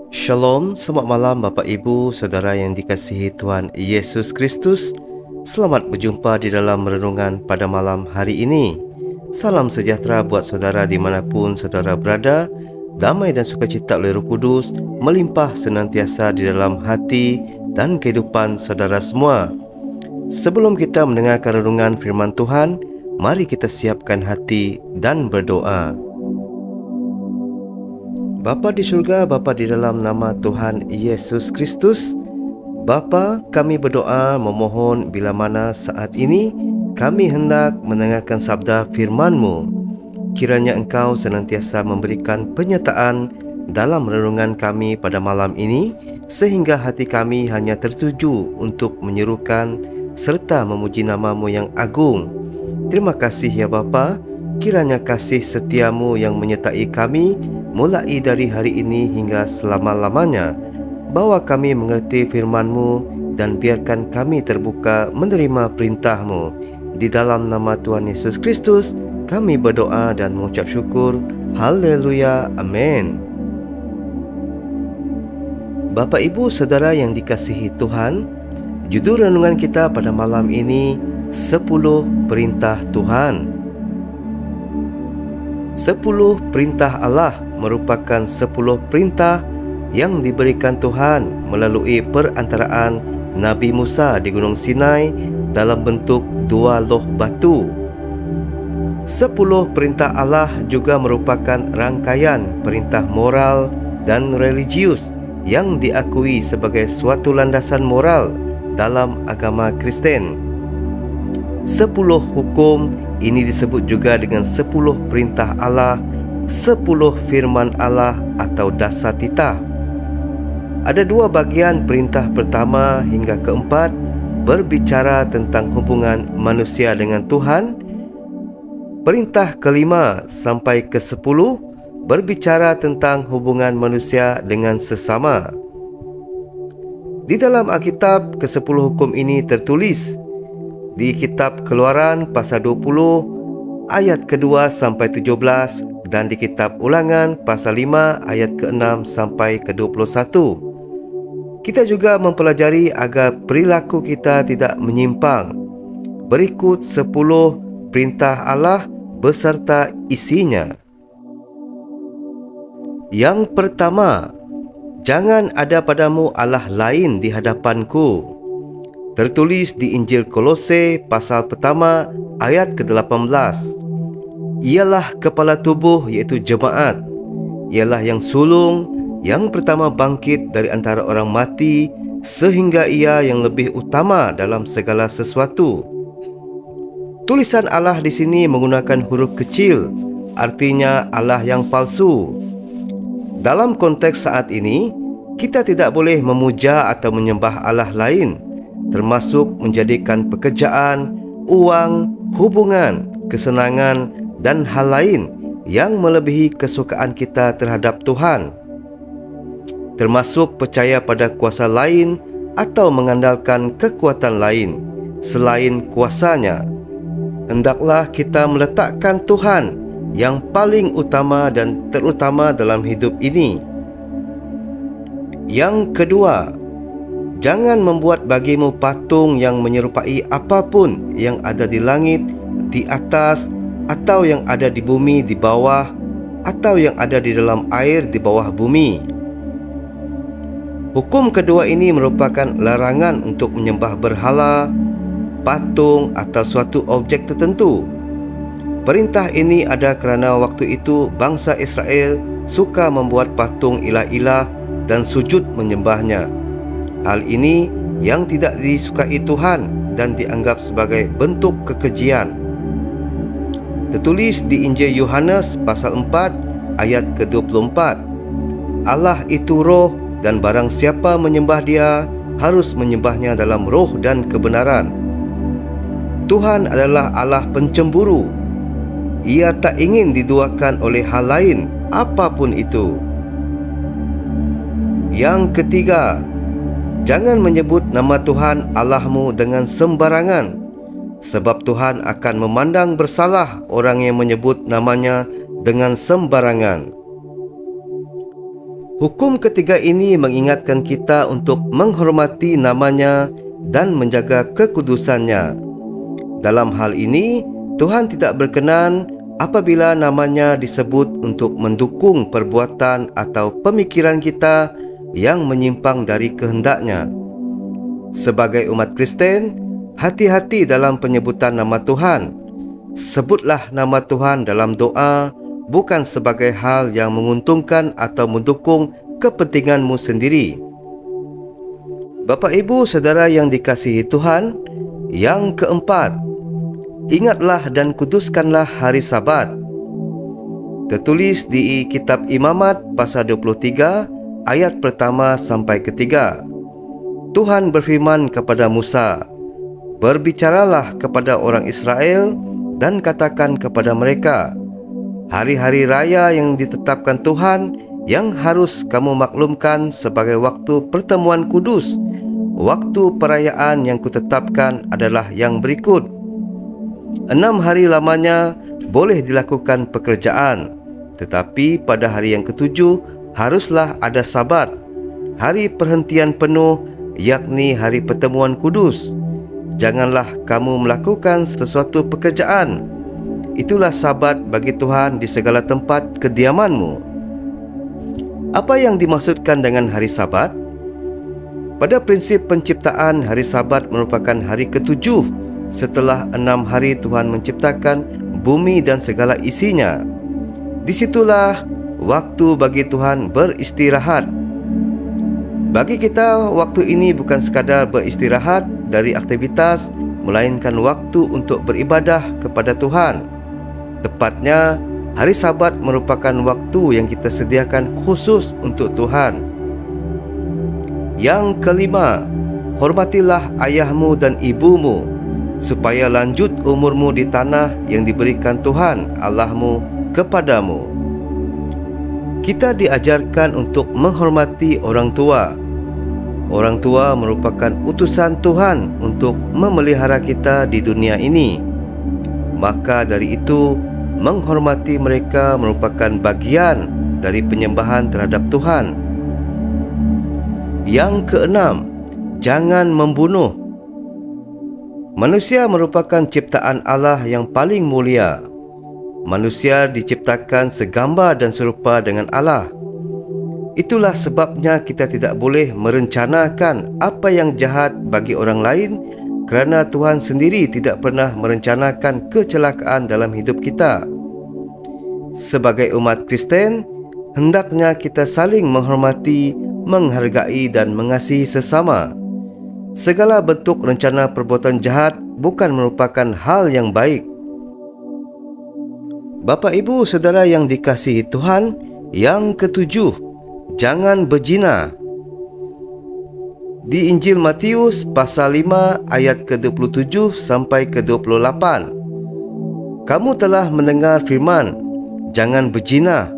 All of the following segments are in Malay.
Shalom, selamat malam Bapak Ibu, Saudara yang dikasihi Tuhan Yesus Kristus. Selamat berjumpa di dalam renungan pada malam hari ini. Salam sejahtera buat saudara dimanapun saudara berada. Damai dan sukacita oleh Roh Kudus melimpah senantiasa di dalam hati dan kehidupan saudara semua. Sebelum kita mendengarkan renungan firman Tuhan, mari kita siapkan hati dan berdoa. Bapa di surga, Bapa di dalam nama Tuhan Yesus Kristus, Bapa, kami berdoa memohon bila mana saat ini kami hendak mendengarkan sabda firman-Mu. Kiranya Engkau senantiasa memberikan penyertaan dalam renungan kami pada malam ini, sehingga hati kami hanya tertuju untuk menyerukan serta memuji nama-Mu yang agung. Terima kasih ya Bapa. Kiranya kasih setia-Mu yang menyertai kami mulai dari hari ini hingga selama-lamanya. Bawa kami mengerti firman-Mu dan biarkan kami terbuka menerima perintah-Mu. Di dalam nama Tuhan Yesus Kristus kami berdoa dan mengucap syukur. Haleluya, amin. Bapak Ibu Saudara yang dikasihi Tuhan, judul renungan kita pada malam ini 10 perintah Tuhan. 10 perintah Allah merupakan 10 perintah yang diberikan Tuhan melalui perantaraan Nabi Musa di Gunung Sinai dalam bentuk 2 loh batu. 10 perintah Allah juga merupakan rangkaian perintah moral dan religius yang diakui sebagai suatu landasan moral dalam agama Kristen. 10 hukum ini disebut juga dengan 10 perintah Allah, 10 firman Allah atau dasar titah. Ada 2 bagian perintah pertama hingga keempat berbicara tentang hubungan manusia dengan Tuhan. Perintah kelima sampai ke-10 berbicara tentang hubungan manusia dengan sesama. Di dalam Alkitab, ke-10 hukum ini tertulis di kitab Keluaran pasal 20 ayat ke-2 sampai 17 dan di kitab Ulangan pasal 5 ayat ke-6 sampai ke-21. Kita juga mempelajari agar perilaku kita tidak menyimpang. Berikut 10 perintah Allah beserta isinya. Yang pertama, jangan ada padamu Allah lain di hadapanku. Tertulis di Injil Kolose pasal pertama ayat ke-18. Ialah kepala tubuh iaitu jemaat. Ialah yang sulung, yang pertama bangkit dari antara orang mati, sehingga ia yang lebih utama dalam segala sesuatu. Tulisan Allah di sini menggunakan huruf kecil, artinya Allah yang palsu. Dalam konteks saat ini, kita tidak boleh memuja atau menyembah Allah lain, termasuk menjadikan pekerjaan, uang, hubungan, kesenangan dan hal lain yang melebihi kesukaan kita terhadap Tuhan, termasuk percaya pada kuasa lain atau mengandalkan kekuatan lain selain kuasanya. Hendaklah kita meletakkan Tuhan yang paling utama dan terutama dalam hidup ini. Yang kedua, jangan membuat bagimu patung yang menyerupai apapun yang ada di langit, di atas, atau yang ada di bumi di bawah, atau yang ada di dalam air di bawah bumi. Hukum kedua ini merupakan larangan untuk menyembah berhala, patung atau suatu objek tertentu. Perintah ini ada kerana waktu itu bangsa Israel suka membuat patung ilah-ilah dan sujud menyembahnya. Hal ini yang tidak disukai Tuhan dan dianggap sebagai bentuk kekejian. Tertulis di Injil Yohanes pasal 4 ayat ke-24. Allah itu roh dan barang siapa menyembah dia harus menyembahnya dalam roh dan kebenaran. Tuhan adalah Allah pencemburu. Ia tak ingin diduakan oleh hal lain apapun itu. Yang ketiga, jangan menyebut nama Tuhan Allahmu dengan sembarangan, sebab Tuhan akan memandang bersalah orang yang menyebut namanya dengan sembarangan. Hukum ketiga ini mengingatkan kita untuk menghormati namanya dan menjaga kekudusannya. Dalam hal ini, Tuhan tidak berkenan apabila namanya disebut untuk mendukung perbuatan atau pemikiran kita yang menyimpang dari kehendaknya. Sebagai umat Kristen, hati-hati dalam penyebutan nama Tuhan. Sebutlah nama Tuhan dalam doa, bukan sebagai hal yang menguntungkan atau mendukung kepentinganmu sendiri. Bapa, Ibu, Saudara yang dikasihi Tuhan, yang keempat, ingatlah dan kuduskanlah hari Sabat. Tertulis di kitab Imamat pasal 23 ayat pertama sampai ketiga. Tuhan berfirman kepada Musa, "Berbicaralah kepada orang Israel dan katakan kepada mereka, hari-hari raya yang ditetapkan Tuhan yang harus kamu maklumkan sebagai waktu pertemuan kudus. Waktu perayaan yang kutetapkan adalah yang berikut. 6 hari lamanya boleh dilakukan pekerjaan, tetapi pada hari yang ketujuh haruslah ada Sabat, hari perhentian penuh, yakni hari pertemuan kudus. Janganlah kamu melakukan sesuatu pekerjaan. Itulah Sabat bagi Tuhan di segala tempat kediamanmu." Apa yang dimaksudkan dengan hari Sabat? Pada prinsip penciptaan, hari Sabat merupakan hari ketujuh setelah 6 hari Tuhan menciptakan bumi dan segala isinya. Disitulah waktu bagi Tuhan beristirahat. Bagi kita, waktu ini bukan sekadar beristirahat dari aktivitas, melainkan waktu untuk beribadah kepada Tuhan. Tepatnya, hari Sabat merupakan waktu yang kita sediakan khusus untuk Tuhan. Yang kelima, hormatilah ayahmu dan ibumu, supaya lanjut umurmu di tanah yang diberikan Tuhan Allahmu kepadamu. Kita diajarkan untuk menghormati orang tua. Orang tua merupakan utusan Tuhan untuk memelihara kita di dunia ini. Maka dari itu, menghormati mereka merupakan bagian dari penyembahan terhadap Tuhan. Yang keenam, jangan membunuh. Manusia merupakan ciptaan Allah yang paling mulia. Manusia diciptakan segambar dan serupa dengan Allah. Itulah sebabnya kita tidak boleh merencanakan apa yang jahat bagi orang lain, kerana Tuhan sendiri tidak pernah merencanakan kecelakaan dalam hidup kita. Sebagai umat Kristen, hendaknya kita saling menghormati, menghargai dan mengasihi sesama. Segala bentuk rencana perbuatan jahat bukan merupakan hal yang baik. Bapa, Ibu, Saudara yang dikasihi Tuhan, yang ketujuh, jangan berzina. Di Injil Matius pasal 5 ayat ke-27 sampai ke-28. Kamu telah mendengar firman, jangan berzina.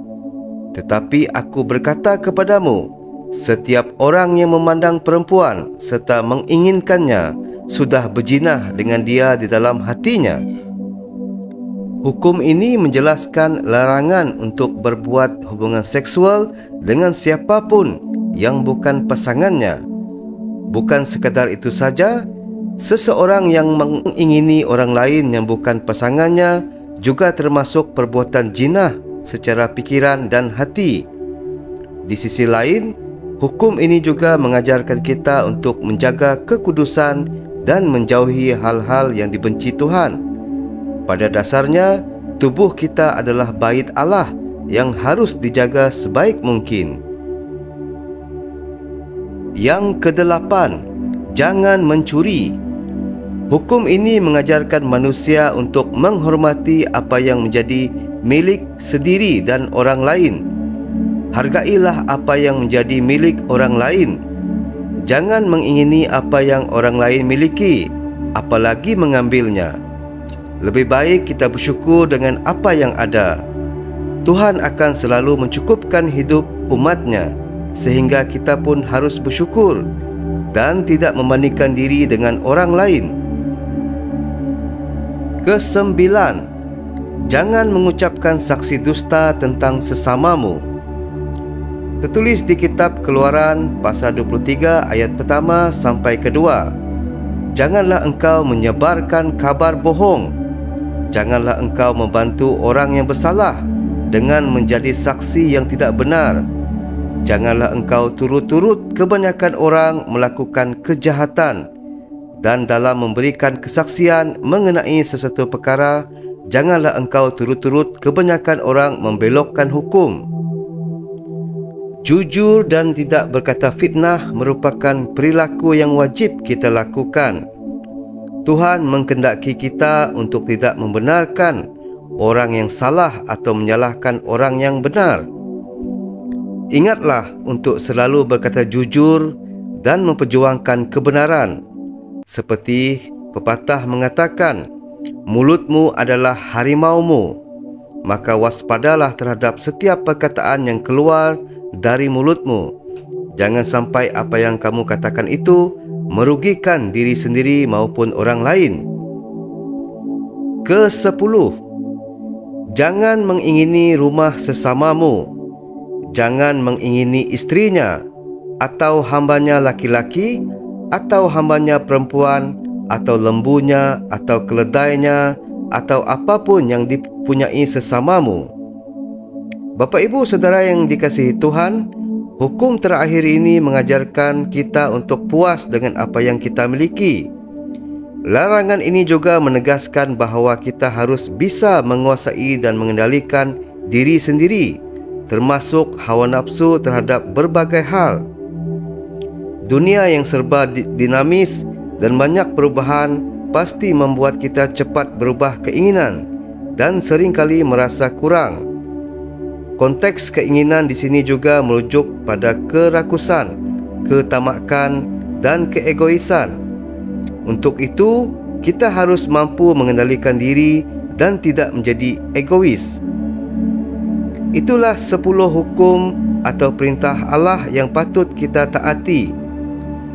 Tetapi aku berkata kepadamu, setiap orang yang memandang perempuan serta menginginkannya sudah berzina dengan dia di dalam hatinya. Hukum ini menjelaskan larangan untuk berbuat hubungan seksual dengan siapapun yang bukan pasangannya. Bukan sekadar itu saja, seseorang yang mengingini orang lain yang bukan pasangannya juga termasuk perbuatan zina secara pikiran dan hati. Di sisi lain, hukum ini juga mengajarkan kita untuk menjaga kekudusan dan menjauhi hal-hal yang dibenci Tuhan. Pada dasarnya, tubuh kita adalah bait Allah yang harus dijaga sebaik mungkin. Yang kedelapan, jangan mencuri. Hukum ini mengajarkan manusia untuk menghormati apa yang menjadi milik sendiri dan orang lain. Hargailah apa yang menjadi milik orang lain. Jangan mengingini apa yang orang lain miliki, apalagi mengambilnya. Lebih baik kita bersyukur dengan apa yang ada. Tuhan akan selalu mencukupkan hidup umat-Nya, sehingga kita pun harus bersyukur dan tidak membandingkan diri dengan orang lain. Kesembilan, jangan mengucapkan saksi dusta tentang sesamamu. Tertulis di kitab Keluaran pasal 23 ayat pertama sampai kedua. Janganlah engkau menyebarkan kabar bohong. Janganlah engkau membantu orang yang bersalah dengan menjadi saksi yang tidak benar. Janganlah engkau turut-turut kebanyakan orang melakukan kejahatan. Dan dalam memberikan kesaksian mengenai sesuatu perkara, janganlah engkau turut-turut kebanyakan orang membelokkan hukum. Jujur dan tidak berkata fitnah merupakan perilaku yang wajib kita lakukan. Tuhan menghendaki kita untuk tidak membenarkan orang yang salah atau menyalahkan orang yang benar. Ingatlah untuk selalu berkata jujur dan memperjuangkan kebenaran. Seperti pepatah mengatakan, mulutmu adalah harimaumu, maka waspadalah terhadap setiap perkataan yang keluar dari mulutmu. Jangan sampai apa yang kamu katakan itu merugikan diri sendiri maupun orang lain. Ke-10, jangan mengingini rumah sesamamu. Jangan mengingini istrinya, atau hambanya laki-laki, atau hambanya perempuan, atau lembunya, atau keledainya, atau apapun yang dipunyai sesamamu. Bapa Ibu Saudara yang dikasihi Tuhan, hukum terakhir ini mengajarkan kita untuk puas dengan apa yang kita miliki. Larangan ini juga menegaskan bahawa kita harus bisa menguasai dan mengendalikan diri sendiri, termasuk hawa nafsu terhadap berbagai hal. Dunia yang serba dinamis dan banyak perubahan pasti membuat kita cepat berubah keinginan dan seringkali merasa kurang. Konteks keinginan di sini juga merujuk pada kerakusan, ketamakan dan keegoisan. Untuk itu, kita harus mampu mengendalikan diri dan tidak menjadi egois. Itulah 10 hukum atau perintah Allah yang patut kita taati.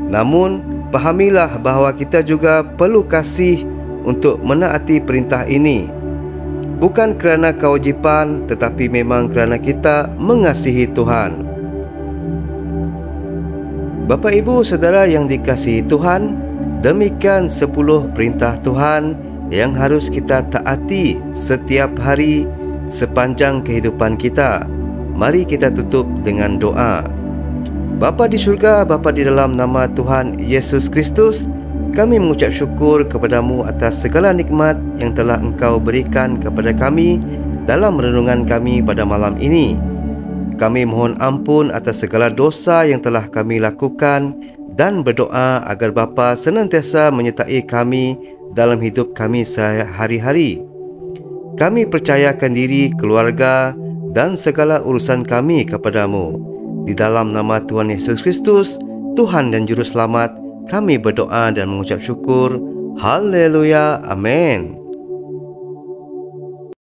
Namun, pahamilah bahawa kita juga perlu kasih untuk menaati perintah ini. Bukan kerana kewajipan, tetapi memang kerana kita mengasihi Tuhan. Bapa Ibu Saudara yang dikasihi Tuhan, demikian 10 perintah Tuhan yang harus kita taati setiap hari sepanjang kehidupan kita. Mari kita tutup dengan doa. Bapa di syurga, Bapa di dalam nama Tuhan Yesus Kristus, kami mengucap syukur kepadamu atas segala nikmat yang telah Engkau berikan kepada kami dalam renungan kami pada malam ini. Kami mohon ampun atas segala dosa yang telah kami lakukan dan berdoa agar Bapa senantiasa menyertai kami dalam hidup kami sehari-hari. Kami percayakan diri, keluarga dan segala urusan kami kepadamu. Di dalam nama Tuhan Yesus Kristus, Tuhan dan Juru Selamat, kami berdoa dan mengucap syukur. Haleluya. Amin.